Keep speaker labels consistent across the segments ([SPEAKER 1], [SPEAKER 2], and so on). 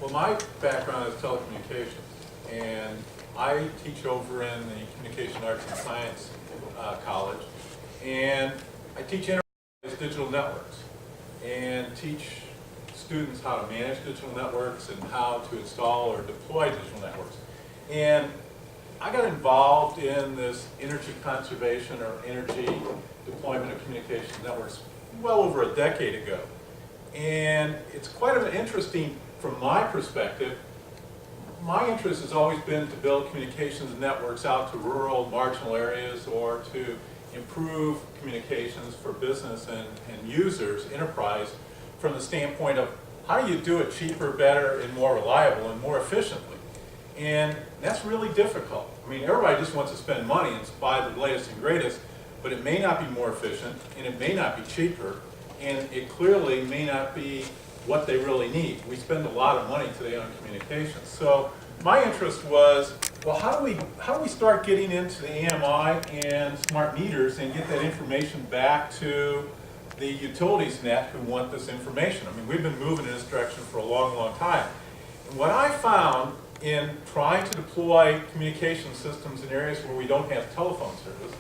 [SPEAKER 1] Well, my background is telecommunications, and I teach over in the Communication Arts and Science College, and I teach enterprise digital networks, and teach students how to manage digital networks and how to install or deploy digital networks. And I got involved in this energy conservation or energy deployment of communication networks well over a decade ago. And it's quite an interesting, from my perspective, my interest has always been to build communications networks out to rural, marginal areas, or to improve communications for business and users, enterprise, from the standpoint of how do you do it cheaper, better, and more reliable and more efficiently. And that's really difficult. I mean, everybody just wants to spend money and buy the latest and greatest, but it may not be more efficient, and it may not be cheaper, and it clearly may not be what they really need. We spend a lot of money today on communications. So my interest was, well, how do we start getting into the AMI and smart meters and get that information back to the utilities net who want this information? I mean, we've been moving in this direction for a long, long time. And what I found in trying to deploy communication systems in areas where we don't have telephone service,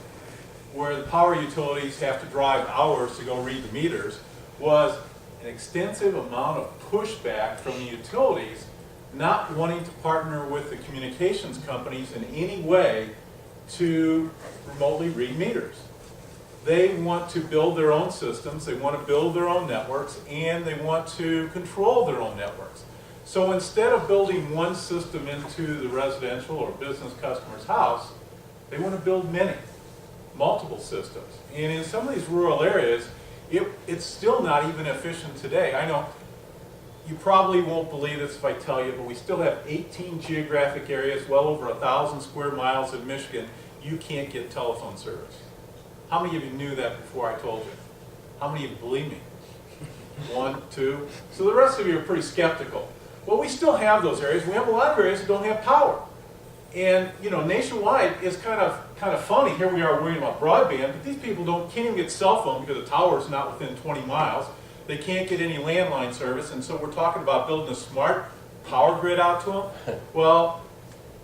[SPEAKER 1] where the power utilities have to drive hours to go read the meters, was an extensive amount of pushback from the utilities not wanting to partner with the communications companies in any way to remotely read meters. They want to build their own systems, they want to build their own networks, and they want to control their own networks. So instead of building one system into the residential or business customer's house, they want to build many, multiple systems. And in some of these rural areas, it's still not even efficient today. I know you probably won't believe this if I tell you, but we still have 18 geographic areas, well over 1,000 square miles in Michigan, you can't get telephone service. How many of you knew that before I told you? How many of you believe me? One, two. So the rest of you are pretty skeptical. Well, we still have those areas. We have a lot of areas that don't have power. And you know, nationwide is kind of funny. Here we are worrying about broadband, but these people can't even get cell phone because the tower is not within 20 miles. They can't get any landline service, and so we're talking about building a smart power grid out to them. Well,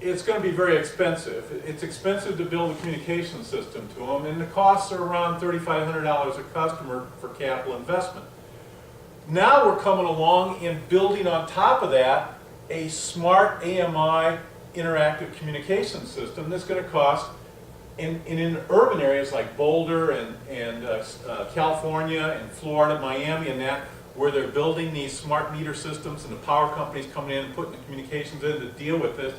[SPEAKER 1] it's going to be very expensive. It's expensive to build a communication system to them, and the costs are around $3,500 a customer for capital investment. Now we're coming along and building on top of that a smart AMI interactive communication system that's going to cost, in urban areas like Boulder and California and Florida, Miami and that, where they're building these smart meter systems and the power companies coming in and putting the communications in to deal with this,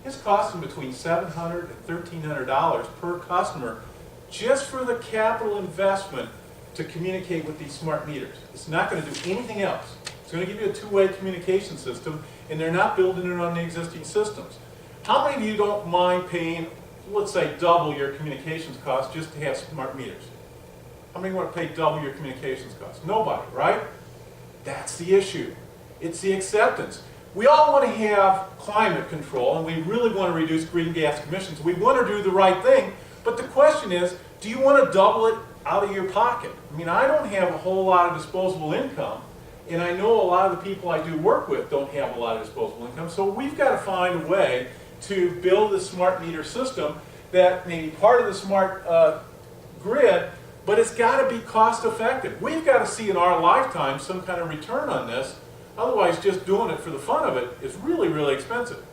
[SPEAKER 1] it's costing between $700 and $1,300 per customer just for the capital investment to communicate with these smart meters. It's not going to do anything else. It's going to give you a two-way communication system, and they're not building it on the existing systems. How many of you don't mind paying, let's say, double your communications costs just to have smart meters? How many want to pay double your communications costs? Nobody, right? That's the issue. It's the acceptance. We all want to have climate control, and we really want to reduce greenhouse gas emissions. We want to do the right thing, but the question is, do you want to double it out of your pocket? I mean, I don't have a whole lot of disposable income, and I know a lot of the people I do work with don't have a lot of disposable income, so we've got to find a way to build a smart meter system that may be part of the smart grid, but it's got to be cost effective. We've got to see in our lifetime some kind of return on this. Otherwise, just doing it for the fun of it is really, really expensive.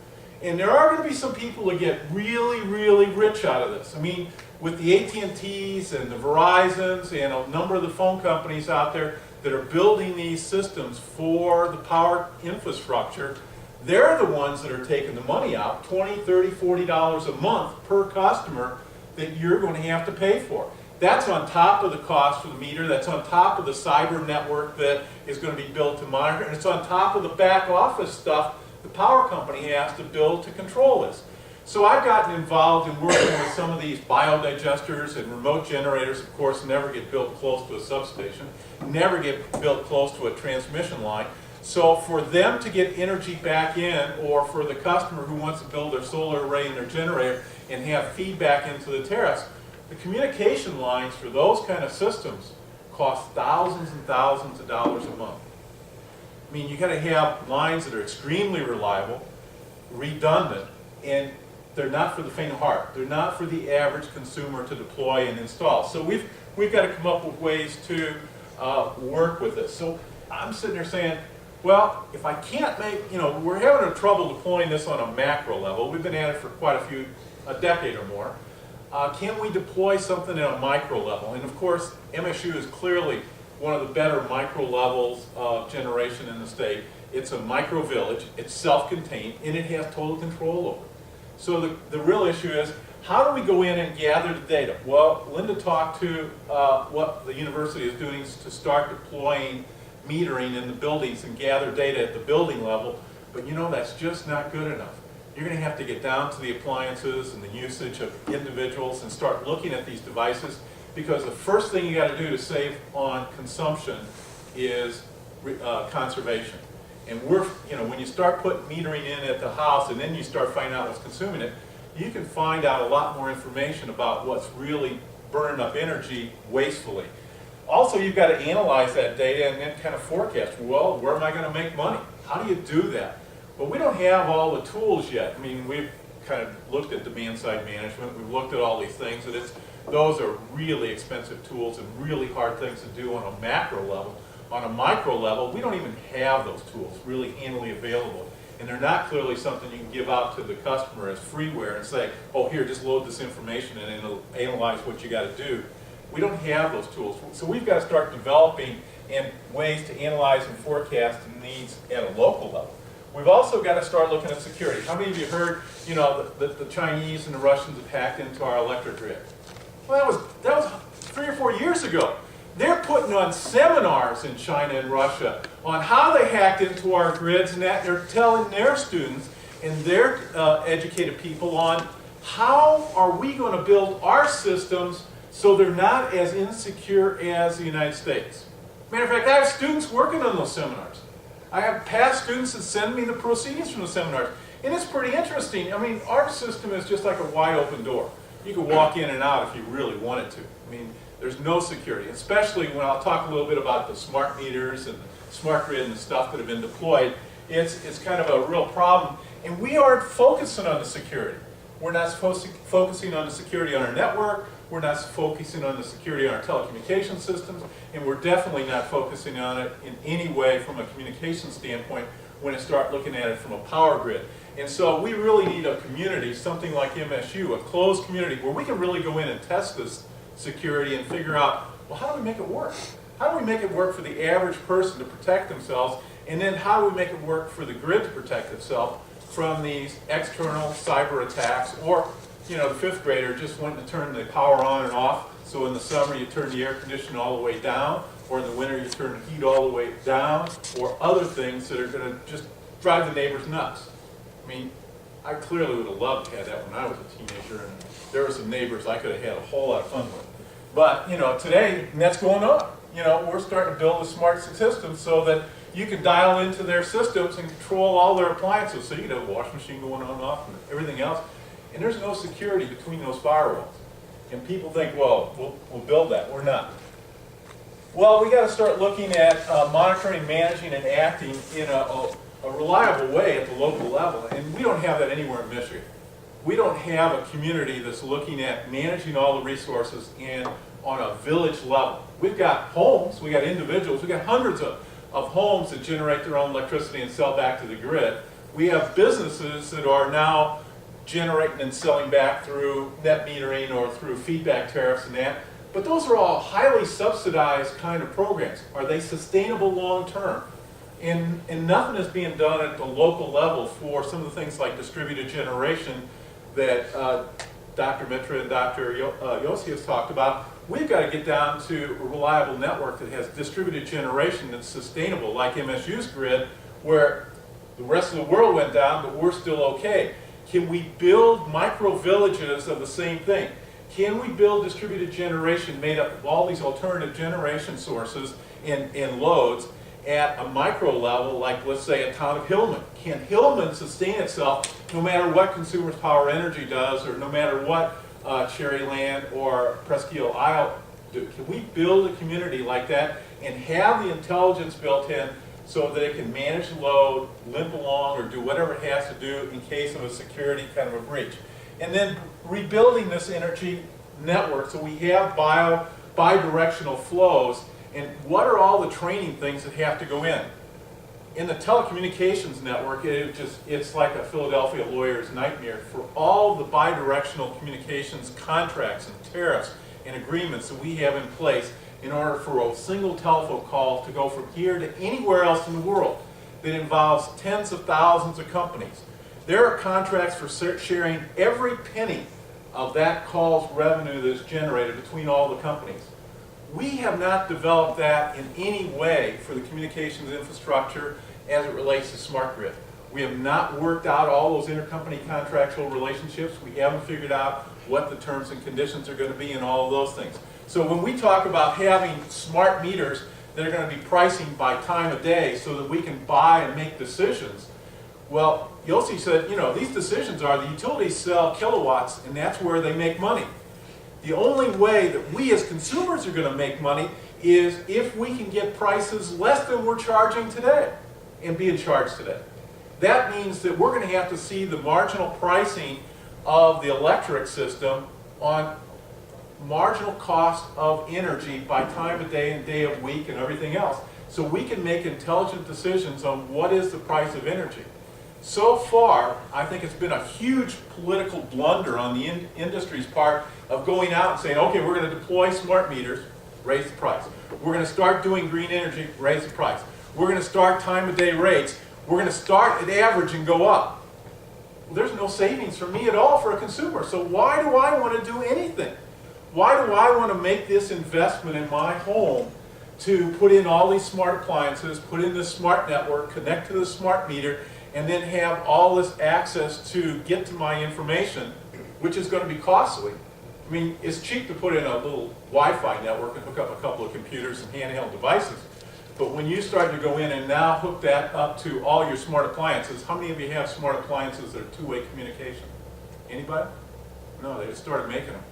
[SPEAKER 1] And there are going to be some people that get really, really rich out of this. I mean, with the AT&Ts and the Verizons and a number of the phone companies out there that are building these systems for the power infrastructure, they're the ones that are taking the money out, $20, $30, $40 a month per customer that you're going to have to pay for. That's on top of the cost for the meter, that's on top of the cyber network that is going to be built to monitor, and it's on top of the back office stuff the power company has to build to control this. So I've gotten involved in working with some of these biodigesters and remote generators, of course, never get built close to a substation, never get built close to a transmission line. So for them to get energy back in, or for the customer who wants to build their solar array and their generator and have feedback into the tariffs, the communication lines for those kind of systems cost thousands and thousands of dollars a month. mean, you got to have lines that are extremely reliable, redundant, and they're not for the faint of heart. They're not for the average consumer to deploy and install. So we've got to come up with ways to work with this. So I'm sitting there saying, well, if I can't make, we're having a trouble deploying this on a macro level. We've been at it for quite a decade or more. Can we deploy something at a micro level? And of course, MSU is clearly one of the better micro levels of generation in the state. It's a micro village, it's self-contained, and it has total control over it. So the real issue is, how do we go in and gather the data? Well, Linda talked to what the university is doing to start deploying metering in the buildings and gather data at the building level, but that's just not good enough. You're going to have to get down to the appliances and the usage of individuals and start looking at these devices, because the first thing you got to do to save on consumption is conservation. And when you start putting metering in at the house and then you start finding out what's consuming it, you can find out a lot more information about what's really burning up energy wastefully. Also, you've got to analyze that data and then kind of forecast, well, where am I going to make money? How do you do that? Well, we don't have all the tools yet. I mean, we've kind of looked at demand side management, we've looked at all these things, and those are really expensive tools and really hard things to do on a macro level. On a micro level, we don't even have those tools really handily available. And they're not clearly something you can give out to the customer as freeware and say, oh, here, just load this information and it'll analyze what you got to do. We don't have those tools. So we've got to start developing ways to analyze and forecast the needs at a local level. We've also got to start looking at security. How many of you heard, the Chinese and the Russians have hacked into our electric grid? Well, that was 3 or 4 years ago. They're putting on seminars in China and Russia on how they hacked into our grids, and that they're telling their students and their educated people on how are we going to build our systems so they're not as insecure as the United States. Matter of fact, I have students working on those seminars. I have past students that send me the proceedings from the seminars, and it's pretty interesting. I mean, our system is just like a wide open door. You can walk in and out if you really wanted to. I mean, there's no security, especially when I'll talk a little bit about the smart meters and the smart grid and the stuff that have been deployed. It's kind of a real problem, and we aren't focusing on the security. We're not focusing on the security on our network, we're not focusing on the security on our telecommunication systems, and we're definitely not focusing on it in any way from a communication standpoint when you start looking at it from a power grid. And so we really need a community, something like MSU, a closed community, where we can really go in and test this security and figure out, well, how do we make it work? How do we make it work for the average person to protect themselves? And then how do we make it work for the grid to protect itself from these external cyber attacks? Or, the 5th grader just wanting to turn the power on and off. So in the summer you turn the air conditioning all the way down, or in the winter you turn the heat all the way down, or other things that are going to just drive the neighbors nuts. I mean, I clearly would have loved to have that when I was a teenager, and there were some neighbors I could have had a whole lot of fun with. But, today, that's going on. We're starting to build a smart system so that you can dial into their systems and control all their appliances. So you can have a washing machine going on and off and everything else. And there's no security between those firewalls. And people think, well, we'll build that. We're not. Well, we got to start looking at monitoring, managing, and acting in a reliable way at the local level. And we don't have that anywhere in Michigan. We don't have a community that's looking at managing all the resources on a village level. We've got homes, we got individuals, we got hundreds of homes that generate their own electricity and sell back to the grid. We have businesses that are now generating and selling back through net metering or through feedback tariffs and that. But those are all highly subsidized kind of programs. Are they sustainable long term? And nothing is being done at the local level for some of the things like distributed generation that Dr. Mitra and Dr. Yossi has talked about. We've got to get down to a reliable network that has distributed generation that's sustainable, like MSU's grid, where the rest of the world went down, but we're still okay. Can we build micro villages of the same thing? Can we build distributed generation made up of all these alternative generation sources and loads at a micro level, like let's say a town of Hillman? Can Hillman sustain itself no matter what Consumers Power Energy does, or no matter what Cherryland or Presque Isle do? Can we build a community like that and have the intelligence built in so that it can manage the load, limp along, or do whatever it has to do in case of a security kind of a breach. And then rebuilding this energy network so we have bi-directional flows. And what are all the training things that have to go in? In the telecommunications network, it's like a Philadelphia lawyer's nightmare for all the bi-directional communications contracts and tariffs and agreements that we have in place in order for a single telephone call to go from here to anywhere else in the world that involves tens of thousands of companies. There are contracts for sharing every penny of that call's revenue that is generated between all the companies. We have not developed that in any way for the communications infrastructure as it relates to smart grid. We have not worked out all those intercompany contractual relationships. We haven't figured out what the terms and conditions are going to be and all of those things. So when we talk about having smart meters that are going to be pricing by time of day so that we can buy and make decisions, well, Yossi said, you know, these decisions are the utilities sell kilowatts and that's where they make money. The only way that we as consumers are going to make money is if we can get prices less than we're charging today and being charged today. That means that we're going to have to see the marginal pricing of the electric system on marginal cost of energy by time of day and day of week and everything else, so we can make intelligent decisions on what is the price of energy. So far, I think it's been a huge political blunder on the industry's part of going out and saying, okay, we're going to deploy smart meters, raise the price. We're going to start doing green energy, raise the price. We're going to start time of day rates. We're going to start at average and go up. Well, there's no savings for me at all for a consumer, so why do I want to do anything? Why do I want to make this investment in my home to put in all these smart appliances, put in this smart network, connect to the smart meter, and then have all this access to get to my information, which is going to be costly? I mean, it's cheap to put in a little Wi-Fi network and hook up a couple of computers and handheld devices. But when you start to go in and now hook that up to all your smart appliances, how many of you have smart appliances that are two-way communication? Anybody? No, they just started making them.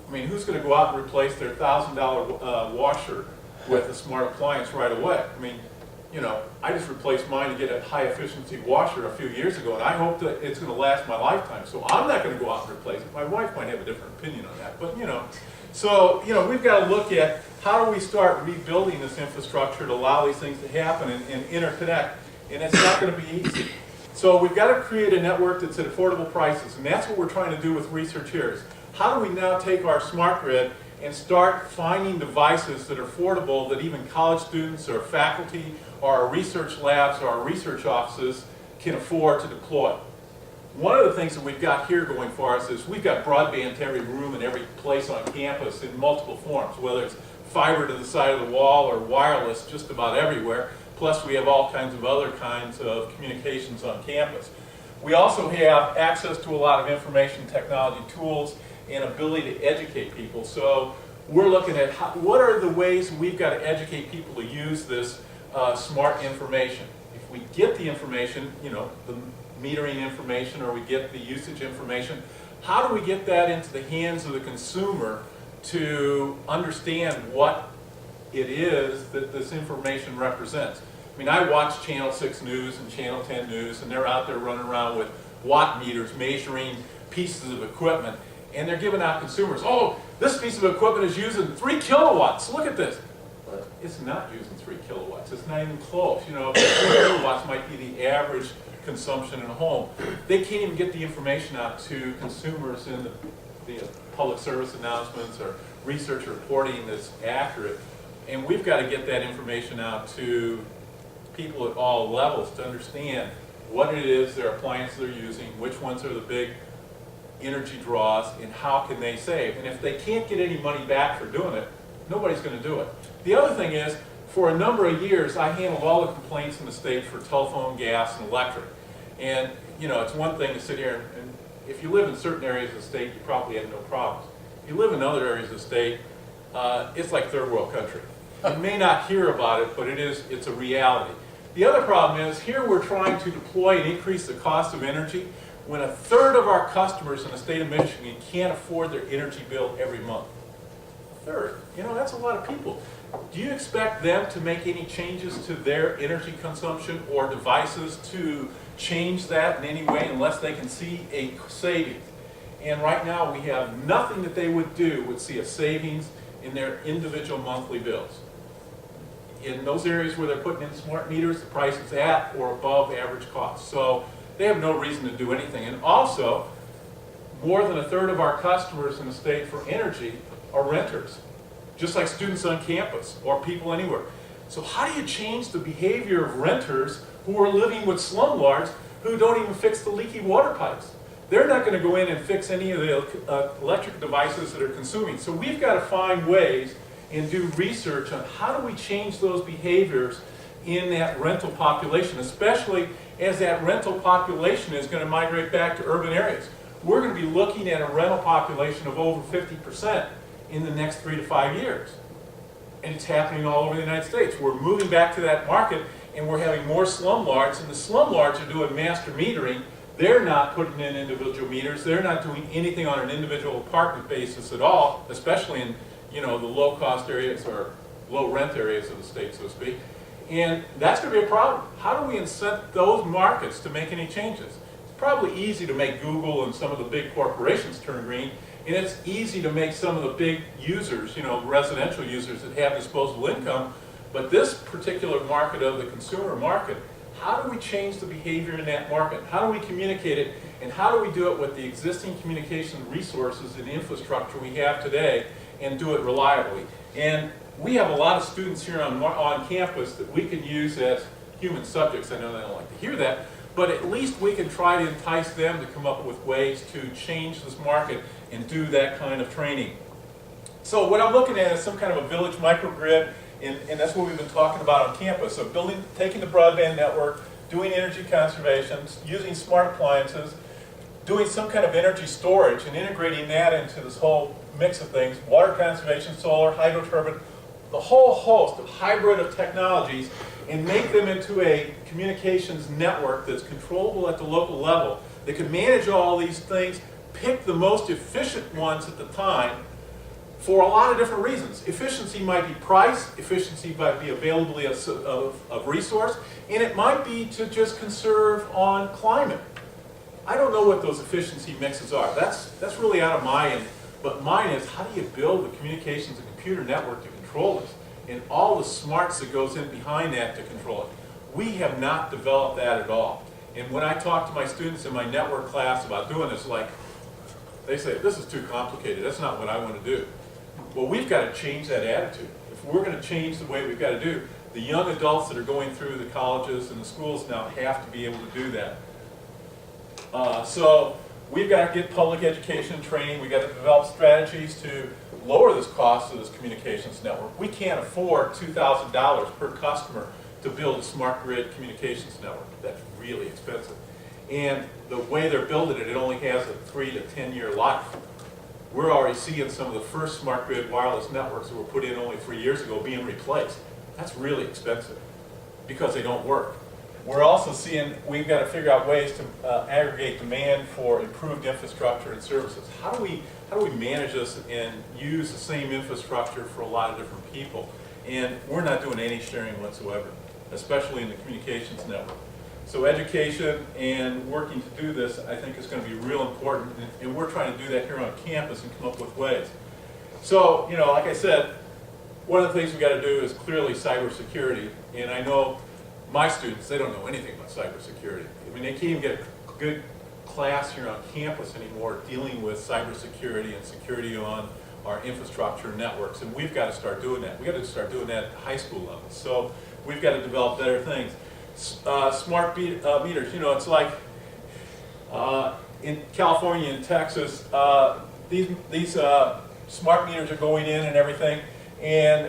[SPEAKER 1] I mean, who's going to go out and replace their $1,000 washer with a smart appliance right away? I mean, you know, I just replaced mine to get a high-efficiency washer a few years ago, and I hope that it's going to last my lifetime. So I'm not going to go out and replace it. My wife might have a different opinion on that, but you know. So, you know, we've got to look at how do we start rebuilding this infrastructure to allow these things to happen and interconnect, and it's not going to be easy. So we've got to create a network that's at affordable prices, and that's what we're trying to do with research here. Is how do we now take our smart grid and start finding devices that are affordable that even college students or faculty or our research labs or our research offices can afford to deploy? One of the things that we've got here going for us is we've got broadband to every room and every place on campus in multiple forms, whether it's fiber to the side of the wall or wireless just about everywhere. Plus we have all kinds of other kinds of communications on campus. We also have access to a lot of information technology tools and ability to educate people. So we're looking at what are the ways we've got to educate people to use this smart information. If we get the information, you know, the metering information, or we get the usage information, how do we get that into the hands of the consumer to understand what it is that this information represents? I mean, I watch Channel 6 News and Channel 10 News, and they're out there running around with watt meters measuring pieces of equipment, and they're giving out consumers, oh, this piece of equipment is using 3 kilowatts, look at this. But it's not using 3 kilowatts, it's not even close. You know, 3 kilowatts might be the average consumption in a home. They can't even get the information out to consumers in the public service announcements or research reporting that's accurate. And we've got to get that information out to people at all levels to understand what it is their appliances are using, which ones are the big energy draws, and how can they save. And if they can't get any money back for doing it, nobody's going to do it. The other thing is, for a number of years, I handled all the complaints in the state for telephone, gas, and electric. And, you know, it's one thing to sit here and if you live in certain areas of the state, you probably have no problems. If you live in other areas of the state, it's like third world country. You may not hear about it, but it's a reality. The other problem is, here we're trying to deploy and increase the cost of energy when a third of our customers in the state of Michigan can't afford their energy bill every month. A third. You know, that's a lot of people. Do you expect them to make any changes to their energy consumption or devices to change that in any way unless they can see a savings? And right now we have nothing that they would do would see a savings in their individual monthly bills. In those areas where they're putting in smart meters, the price is at or above average cost. So they have no reason to do anything. And also, more than a third of our customers in the state for energy are renters, just like students on campus or people anywhere. So how do you change the behavior of renters who are living with slumlords who don't even fix the leaky water pipes? They're not going to go in and fix any of the electric devices that are consuming. So we've got to find ways and do research on how do we change those behaviors in that rental population, especially as that rental population is going to migrate back to urban areas. We're going to be looking at a rental population of over 50% in the next 3 to 5 years. And it's happening all over the United States. We're moving back to that market, and we're having more slumlords, and the slumlords are doing master metering. They're not putting in individual meters. They're not doing anything on an individual apartment basis at all, especially in the low-cost areas or low-rent areas of the state, so to speak. And that's going to be a problem. How do we incent those markets to make any changes? It's probably easy to make Google and some of the big corporations turn green, and it's easy to make some of the big users, residential users that have disposable income, but this particular market of the consumer market, how do we change the behavior in that market? How do we communicate it, and how do we do it with the existing communication resources and infrastructure we have today and do it reliably? And we have a lot of students here on campus that we can use as human subjects. I know they don't like to hear that, but at least we can try to entice them to come up with ways to change this market and do that kind of training. So what I'm looking at is some kind of a village microgrid, and that's what we've been talking about on campus. So taking the broadband network, doing energy conservation, using smart appliances, doing some kind of energy storage and integrating that into this whole mix of things, water conservation, solar, hydroturbine, the whole host of hybrid of technologies, and make them into a communications network that's controllable at the local level, that can manage all these things, pick the most efficient ones at the time for a lot of different reasons. Efficiency might be price, efficiency might be availability of resource, and it might be to just conserve on climate. I don't know what those efficiency mixes are. That's really out of my end. But mine is, how do you build the communications and computer network to control this? And all the smarts that goes in behind that to control it. We have not developed that at all. And when I talk to my students in my network class about doing this, they say, this is too complicated. That's not what I want to do. Well, we've got to change that attitude. If we're going to change the way we've got to do, the young adults that are going through the colleges and the schools now have to be able to do that. So we've got to get public education and training. We've got to develop strategies to lower this cost of this communications network. We can't afford $2,000 per customer to build a smart grid communications network. That's really expensive. And the way they're building it, it only has a 3 to 10 year life. We're already seeing some of the first smart grid wireless networks that were put in only 3 years ago being replaced. That's really expensive because they don't work. We're also seeing we've got to figure out ways to aggregate demand for improved infrastructure and services. How do we manage this and use the same infrastructure for a lot of different people? And we're not doing any sharing whatsoever, especially in the communications network. So education and working to do this, I think, is going to be real important, and we're trying to do that here on campus and come up with ways. So, like I said, one of the things we've got to do is clearly cybersecurity, and I know my students, they don't know anything about cybersecurity. I mean, they can't even get a good class here on campus anymore dealing with cybersecurity and security on our infrastructure and networks, and we've got to start doing that. We've got to start doing that at the high school level. So we've got to develop better things. Smart meters, it's like in California and Texas, these smart meters are going in and everything, and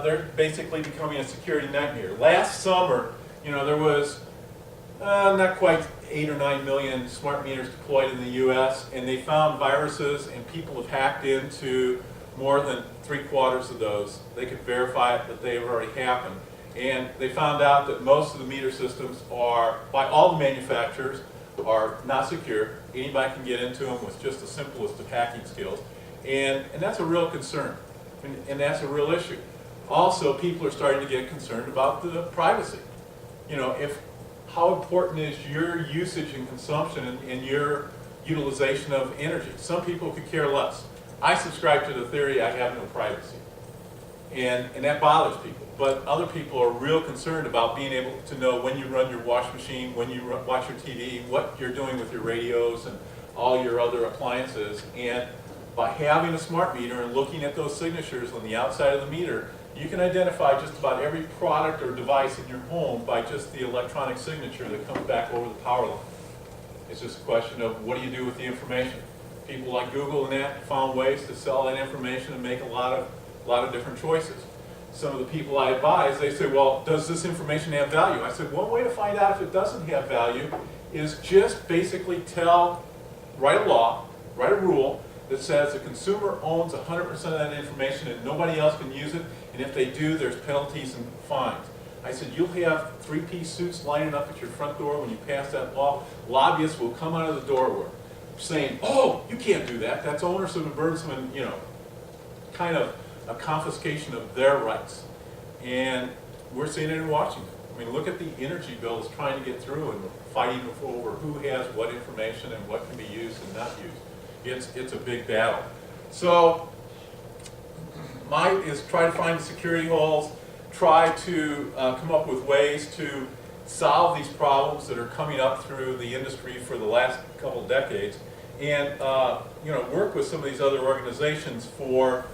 [SPEAKER 1] they're basically becoming a security nightmare. Last summer, there was not quite 8 or 9 million smart meters deployed in the U.S., and they found viruses, and people have hacked into more than 3/4 of those. They could verify it that they have already happened. And they found out that most of the meter systems are, by all the manufacturers, are not secure. Anybody can get into them with just the simplest of hacking skills. And that's a real concern. And that's a real issue. Also, people are starting to get concerned about the privacy. You know, how important is your usage and consumption and your utilization of energy? Some people could care less. I subscribe to the theory I have no privacy. And that bothers people. But other people are real concerned about being able to know when you run your wash machine, when you watch your TV, what you're doing with your radios and all your other appliances. And by having a smart meter and looking at those signatures on the outside of the meter, you can identify just about every product or device in your home by just the electronic signature that comes back over the power line. It's just a question of what do you do with the information. People like Google and that found ways to sell that information and make a lot of different choices. Some of the people I advise, they say, well, does this information have value? I said, one way to find out if it doesn't have value is just basically write a law, write a rule that says the consumer owns 100% of that information and nobody else can use it, and if they do, there's penalties and fines. I said, you'll have three-piece suits lining up at your front door when you pass that law. Lobbyists will come out of the doorway saying, oh, you can't do that. That's onerous and burdensome and, you know, kind of a confiscation of their rights. And we're seeing it in Washington. I mean, look at the energy bills trying to get through and fighting over who has what information and what can be used and not used. It's a big battle. So mine is try to find the security holes, try to come up with ways to solve these problems that are coming up through the industry for the last couple of decades, and you know, work with some of these other organizations for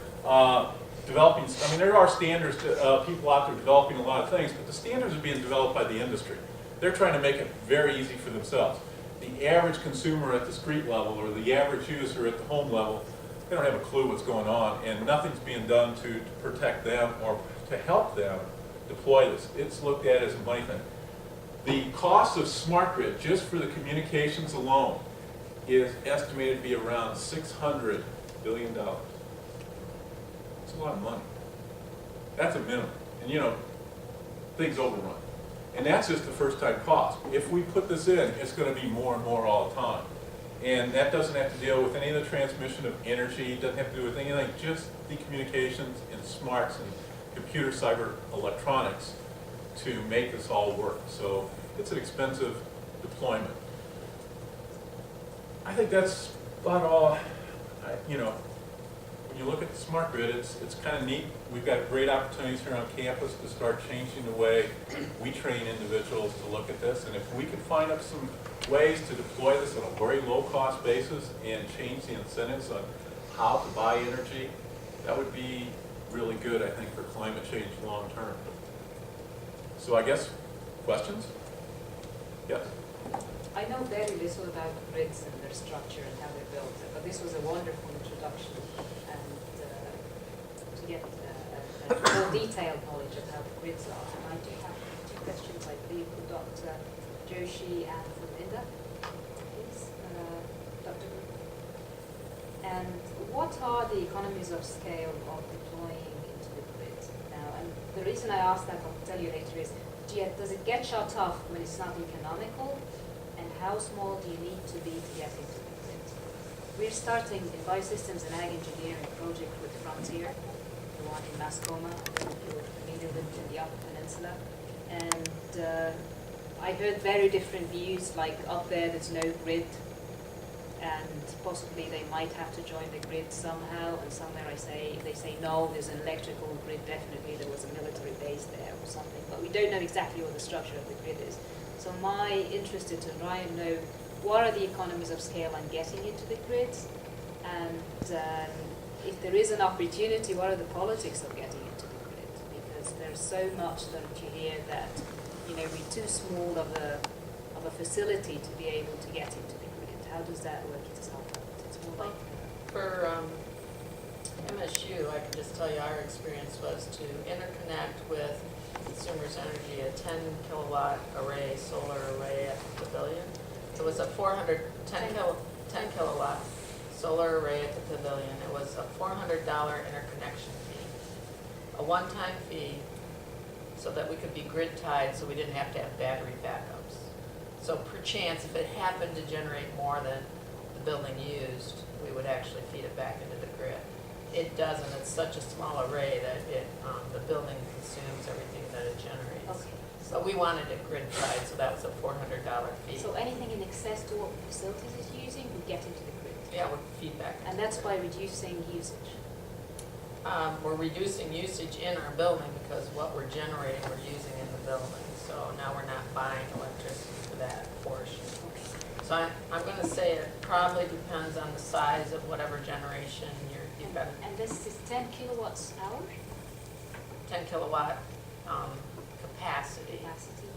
[SPEAKER 1] developing. I mean, there are standards. People out there developing a lot of things, but the standards are being developed by the industry. They're trying to make it very easy for themselves. The average consumer at the street level or the average user at the home level, they don't have a clue what's going on, and nothing's being done to protect them or to help them deploy this. It's looked at as a money thing. The cost of smart grid, just for the communications alone, is estimated to be around $600 billion. It's a lot of money. That's a minimum. And you know, things overrun. And that's just the first time cost. If we put this in, it's going to be more and more all the time. And that doesn't have to deal with any of the transmission of energy, doesn't have to do with anything, just the communications and smarts and computer cyber electronics to make this all work. So it's an expensive deployment. I think that's about all. You know, when you look at the smart grid, it's kind of neat. We've got great opportunities here on campus to start changing the way we train individuals to look at this. And if we can find up some ways to deploy this on a very low-cost basis and change the incentives on how to buy energy, that would be really good, I think, for climate change long-term. So I guess, questions? Yes?
[SPEAKER 2] I know very little about grids and their structure and how they're built, but this was a wonderful introduction and to get a more detailed knowledge of how the grids are. And I do have two questions, I believe, for Dr. Joshi and for Linda, please. Dr. And what are the economies of scale of deploying into the grid now? And the reason I ask that, I'll tell you later, is does it get shut off when it's not economical? And how small do you need to be to get into the grid? We're starting a biosystems and ag engineering project with Frontier, the one in Mascoma, you're familiar with in the Upper Peninsula. And I heard very different views, like up there there's no grid, and possibly they might have to join the grid somehow, and somewhere they say no, there's an electrical grid, definitely there was a military base there or something, but we don't know exactly what the structure of the grid is. So my interest is to try and know what are the economies of scale on getting into the grid, and if there is an opportunity, what are the politics of getting into the grid? Because there's so much that you hear that, you know, we're too small of a facility to be able to get into the grid. How does that work itself out? It's more like
[SPEAKER 3] for MSU, I can just tell you our experience was to interconnect with Consumers Energy a 10 kilowatt array, solar array at the pavilion. It was a 10 kilowatt solar array at the pavilion. It was a $400 interconnection fee, a one-time fee, so that we could be grid tied, so we didn't have to have battery backups. So per chance, if it happened to generate more than the building used, we would actually feed it back into the grid. it doesn't. It's such a small array that the building consumes everything that it generates.
[SPEAKER 2] Okay.
[SPEAKER 3] So we wanted it grid tied, so that was a $400 fee.
[SPEAKER 2] So anything in excess to what the facilities is using would get into the grid?
[SPEAKER 3] Yeah, with feedback.
[SPEAKER 2] And that's by reducing usage?
[SPEAKER 3] We're reducing usage in our building because what we're generating, we're using in the building. So now we're not buying electricity for that portion.
[SPEAKER 2] Okay.
[SPEAKER 3] So I'm going to say it probably depends on the size of whatever generation you've got.
[SPEAKER 2] And this is 10 kilowatts hour
[SPEAKER 3] 10 kilowatt capacity.
[SPEAKER 2] capacity?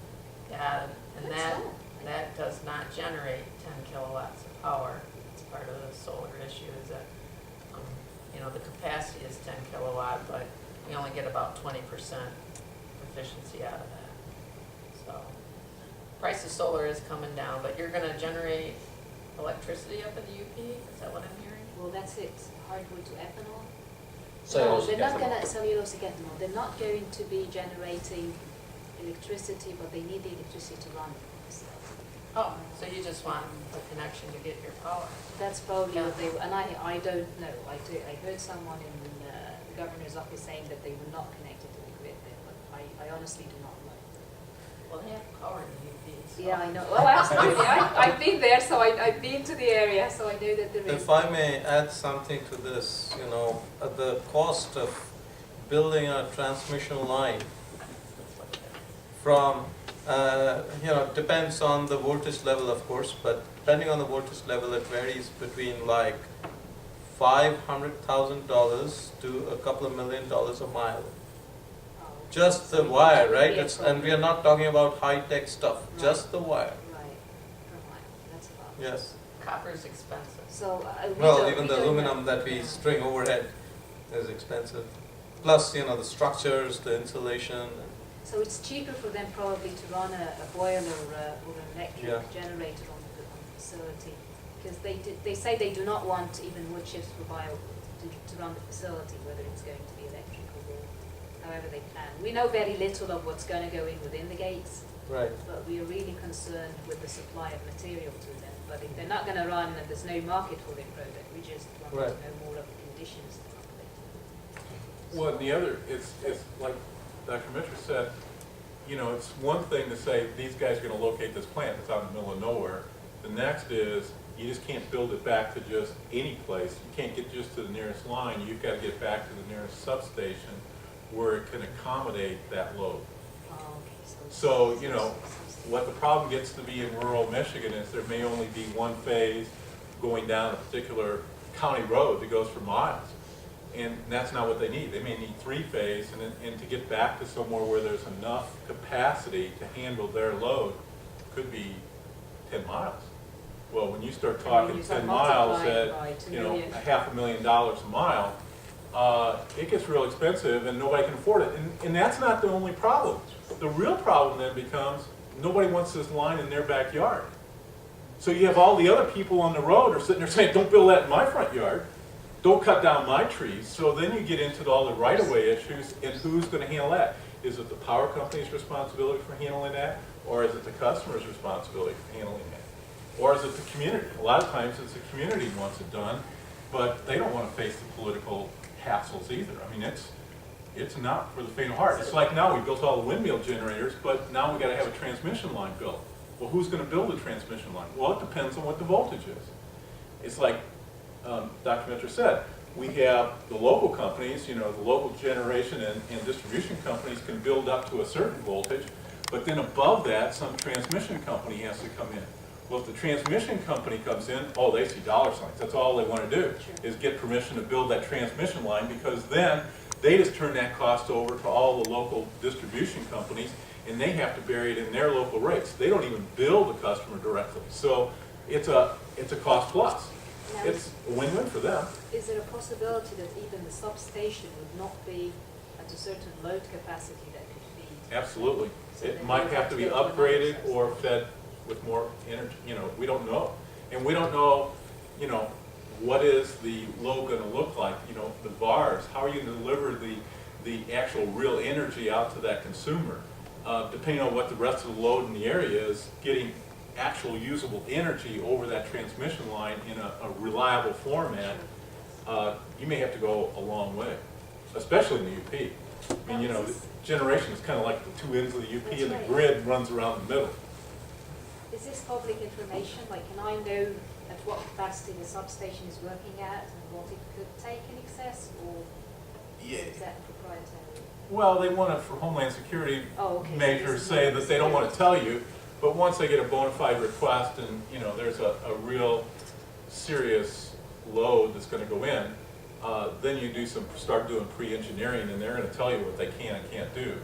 [SPEAKER 3] Yeah, and
[SPEAKER 2] That's low.
[SPEAKER 3] that does not generate 10 kilowatts of power. It's part of the solar issue is that, the capacity is 10 kilowatt, but we only get about 20% efficiency out of that. So, price of solar is coming down, but you're gonna generate electricity up in the UP? Is that what I'm hearing?
[SPEAKER 2] Well, that's it, hardwood to ethanol.
[SPEAKER 4] Cellulose
[SPEAKER 2] No, they're not
[SPEAKER 4] ethanol.
[SPEAKER 2] gonna, cellulose to ethanol, they're not going to be generating electricity, but they need the electricity to run the facility.
[SPEAKER 3] Oh, so you just want a connection to get your power?
[SPEAKER 2] That's probably
[SPEAKER 3] Yeah.
[SPEAKER 2] what they, and I don't know, I heard someone in the governor's office saying that they were not connected to the grid there, but I honestly do not know.
[SPEAKER 3] Well, they have power in the UP, so.
[SPEAKER 2] Yeah, I know, well, absolutely, I've been there, so I've been to the area, so I know that there is.
[SPEAKER 4] If I may add something to this, the cost of building a transmission line from, depends on the voltage level, of course, but depending on the voltage level, it varies between like $500,000 to a couple of $1 million a mile.
[SPEAKER 2] Oh,
[SPEAKER 4] Just
[SPEAKER 2] so
[SPEAKER 4] the
[SPEAKER 2] it
[SPEAKER 4] wire,
[SPEAKER 2] would
[SPEAKER 4] right?
[SPEAKER 2] be a
[SPEAKER 4] And we are not talking about high-tech stuff, just the wire.
[SPEAKER 2] Right, per mile, that's about.
[SPEAKER 4] Yes.
[SPEAKER 3] Copper's expensive.
[SPEAKER 2] So,
[SPEAKER 4] Well, even the aluminum that we string overhead is expensive. Plus, the structures, the insulation.
[SPEAKER 2] So it's cheaper for them probably to run a boiler or an electric
[SPEAKER 4] Yeah.
[SPEAKER 2] generator on the facility, because they say they do not want even wood chips for to run the facility, whether it's going to be electrical or however they plan. We know very little of what's going to go in within the gates,
[SPEAKER 4] Right.
[SPEAKER 2] but we are really concerned with the supply of material to them. But if they're not going to run and there's no market for their product, we just want
[SPEAKER 4] Right.
[SPEAKER 2] to know more of the conditions to operate.
[SPEAKER 1] Well, and the other, it's like Dr. Mitchell said, it's one thing to say, these guys are gonna locate this plant that's out in the middle of nowhere. The next is, you just can't build it back to just any place. You can't get just to the nearest line. You've gotta get back to the nearest substation where it can accommodate that load.
[SPEAKER 2] Oh, okay,
[SPEAKER 1] So, what the problem gets to be in rural Michigan is there may only be one phase going down a particular county road that goes for miles. And that's not what they need. They may need 3-phase, and to get back to somewhere where there's enough capacity to handle their load could be 10 miles. Well, when you start talking
[SPEAKER 2] you start
[SPEAKER 1] 10 miles
[SPEAKER 2] multiplying
[SPEAKER 1] at,
[SPEAKER 2] by 2 million.
[SPEAKER 1] $500,000 a mile, it gets real expensive and nobody can afford it. And that's not the only problem. The real problem then becomes nobody wants this line in their backyard. So you have all the other people on the road are sitting there saying, don't build that in my front yard. Don't cut down my trees. So then you get into all the right-of-way issues, and who's going to handle that? Is it the power company's responsibility for handling that, or is it the customer's responsibility for handling that? Or is it the community? A lot of times it's the community who wants it done, but they don't want to face the political hassles either. I mean, it's not for the faint of heart. It's like now we built all the windmill generators, but now we got to have a transmission line built. Well, who's going to build the transmission line? Well, it depends on what the voltage is. It's like Dr. Mitchell said, we have the local companies, the local generation and distribution companies can build up to a certain voltage, but then above that, some transmission company has to come in. Well, if the transmission company comes in, oh, they see dollar signs. That's all they want to do, is get permission to build that transmission line, because then they just turn that cost over to all the local distribution companies, and they have to bury it in their local rates. They don't even bill the customer directly. So it's a cost plus.
[SPEAKER 2] Now,
[SPEAKER 1] It's a win-win for them.
[SPEAKER 2] is there a possibility that even the substation would not be at a certain load capacity that could feed?
[SPEAKER 1] Absolutely.
[SPEAKER 2] So
[SPEAKER 1] It
[SPEAKER 2] then
[SPEAKER 1] might
[SPEAKER 2] you
[SPEAKER 1] have to be
[SPEAKER 2] build another
[SPEAKER 1] upgraded
[SPEAKER 2] substation.
[SPEAKER 1] or fed with more energy, we don't know. And we don't know, what is the load gonna look like, the VARs, how are you gonna deliver the actual real energy out to that consumer? Depending on what the rest of the load in the area is, getting actual usable energy over that transmission line in a reliable format you may have to go a long way, especially in the UP. I mean, you know, the generation is kind of like the two ends of the UP,
[SPEAKER 2] That's
[SPEAKER 1] and the
[SPEAKER 2] right.
[SPEAKER 1] grid runs around the middle.
[SPEAKER 2] Is this public information? Like, can I know at what capacity the substation is working at and what it could take in excess, or is that proprietary?
[SPEAKER 1] Well, they want to, for Homeland Security
[SPEAKER 2] Oh, okay. So
[SPEAKER 1] measures,
[SPEAKER 2] this is
[SPEAKER 1] say
[SPEAKER 2] not
[SPEAKER 1] that they don't want to tell you, but once they get a bona fide request and, you know, there's a real serious load that's going to go in, then you start doing pre-engineering, and they're going to tell you what they can and can't do.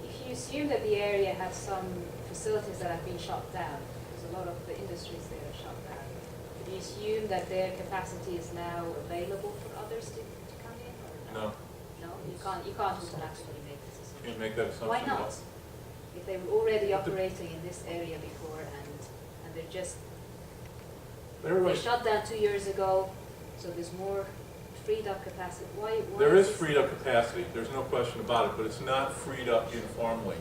[SPEAKER 2] If you assume that the area has some facilities that have been shut down, because a lot of the industries there are shut down, do you assume that their capacity is now available for others to come in, or
[SPEAKER 1] No,
[SPEAKER 2] no? You can't automatically make this assumption.
[SPEAKER 1] can't make that assumption.
[SPEAKER 2] Why
[SPEAKER 1] at all.
[SPEAKER 2] not? If they were already operating in this area before and they're just, they
[SPEAKER 1] Everybody,
[SPEAKER 2] shut down 2 years ago, so there's more freed up capacity. Why
[SPEAKER 1] there is
[SPEAKER 2] this-
[SPEAKER 1] freed up capacity, there's no question about it, but it's not freed up uniformly.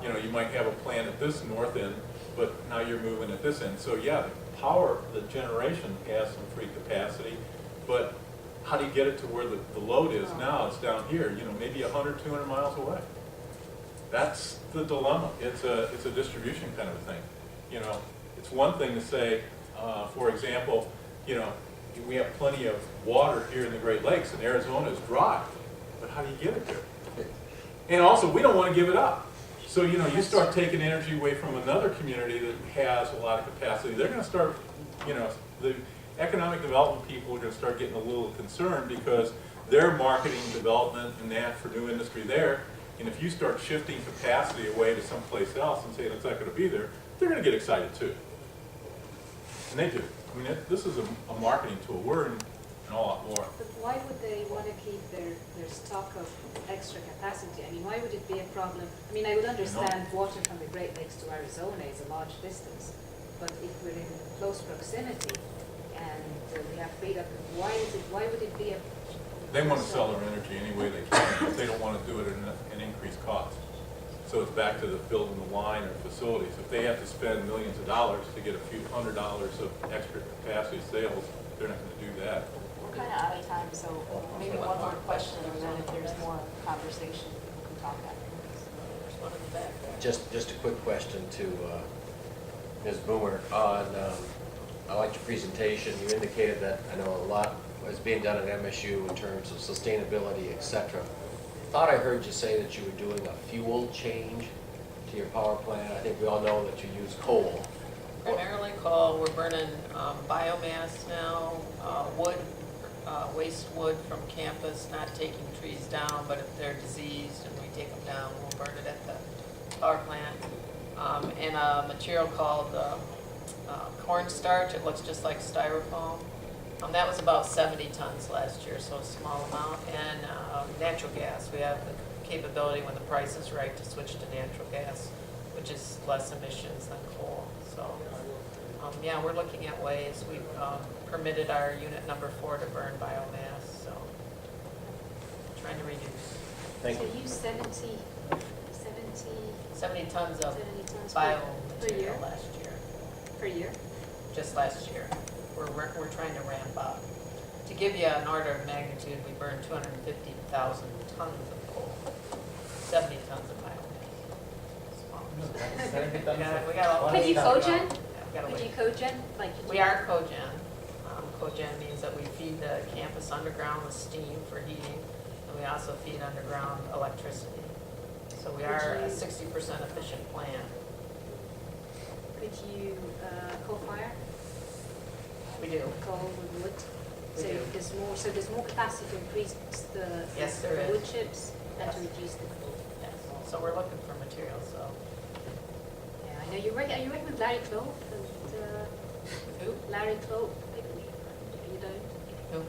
[SPEAKER 1] You know, you might have a plant at this north end, but now you're moving at this end. So yeah, the power, the generation has some free capacity, but how do you get it to where the load is now? It's down here, you know, maybe 100, 200 miles away. That's the dilemma. It's a distribution kind of a thing. You know, it's one thing to say, for example, you know, we have plenty of water here in the Great Lakes, and Arizona is dry, but how do you get it there? And also, we don't want to give it up. So, you know, you start taking energy away from another community that has a lot of capacity, they're going to start, you know, the economic development people are going to start getting a little concerned because they're marketing development and that for new industry there. And if you start shifting capacity away to someplace else and saying it's not going to be there, they're going to get excited too. And they do. I mean, this is a marketing tool. We're in a lot more.
[SPEAKER 2] But why would they want to keep their stock of extra capacity? I mean, why would it be a problem? I mean, I would understand water from the Great Lakes to Arizona is a large distance, but if we're in close proximity and we have freedom, why would it be a...
[SPEAKER 1] They want to sell their energy any way they can, but they don't want to do it at an increased cost. So it's back to the building the line or facilities. If they have to spend millions of dollars to get a few $100s of extra capacity sales, they're not going to do that.
[SPEAKER 5] We're kind of out of time, so maybe one more question, and then if there's more conversation, people can talk afterwards.
[SPEAKER 3] There's one in the back there.
[SPEAKER 6] Just a quick question to Ms. Boomer on, I liked your presentation. You indicated that I know a lot is being done at MSU in terms of sustainability, et cetera. Thought I heard you say that you were doing a fuel change to your power plant. I think we all know that you use coal.
[SPEAKER 3] Primarily coal, we're burning biomass now, wood, waste wood from campus, not taking trees down, but if they're diseased and we take them down, we'll burn it at the power plant. And a material called cornstarch, it looks just like styrofoam. That was about 70 tons last year, so a small amount. And natural gas, we have the capability when the price is right to switch to natural gas, which is less emissions than coal. So yeah, we're looking at ways. We've permitted our unit number 4 to burn biomass, so trying to reduce.
[SPEAKER 6] Thank
[SPEAKER 2] So
[SPEAKER 6] you.
[SPEAKER 2] use 70
[SPEAKER 3] 70 tons of
[SPEAKER 2] 70 tons
[SPEAKER 3] biomaterial
[SPEAKER 2] year?
[SPEAKER 3] last year,
[SPEAKER 2] per year?
[SPEAKER 3] just last year. We're trying to ramp up. To give you an order of magnitude, we burned 250,000 tons of coal, 70 tons of biomass. Small. Yeah, we got a
[SPEAKER 2] Could you
[SPEAKER 3] ways to go.
[SPEAKER 2] cogen?
[SPEAKER 3] Yeah, we got a
[SPEAKER 2] Could you
[SPEAKER 3] ways.
[SPEAKER 2] cogen? Like, could
[SPEAKER 3] We
[SPEAKER 2] you-
[SPEAKER 3] are cogen. Cogen means that we feed the campus underground with steam for heating, and we also feed underground electricity. So we are a 60% efficient plant.
[SPEAKER 2] Could you coal-fire?
[SPEAKER 3] We do.
[SPEAKER 2] Coal with wood?
[SPEAKER 3] We do.
[SPEAKER 2] There's more capacity to increase the
[SPEAKER 3] Yes, there
[SPEAKER 2] the wood
[SPEAKER 3] is.
[SPEAKER 2] chips and to
[SPEAKER 3] Yes.
[SPEAKER 2] reduce the coal.
[SPEAKER 3] Yes. So we're looking for materials, so.
[SPEAKER 2] Yeah, I know you're working with Larry Clough and
[SPEAKER 3] Who?
[SPEAKER 2] Larry Clough. Maybe you don't.
[SPEAKER 3] Who?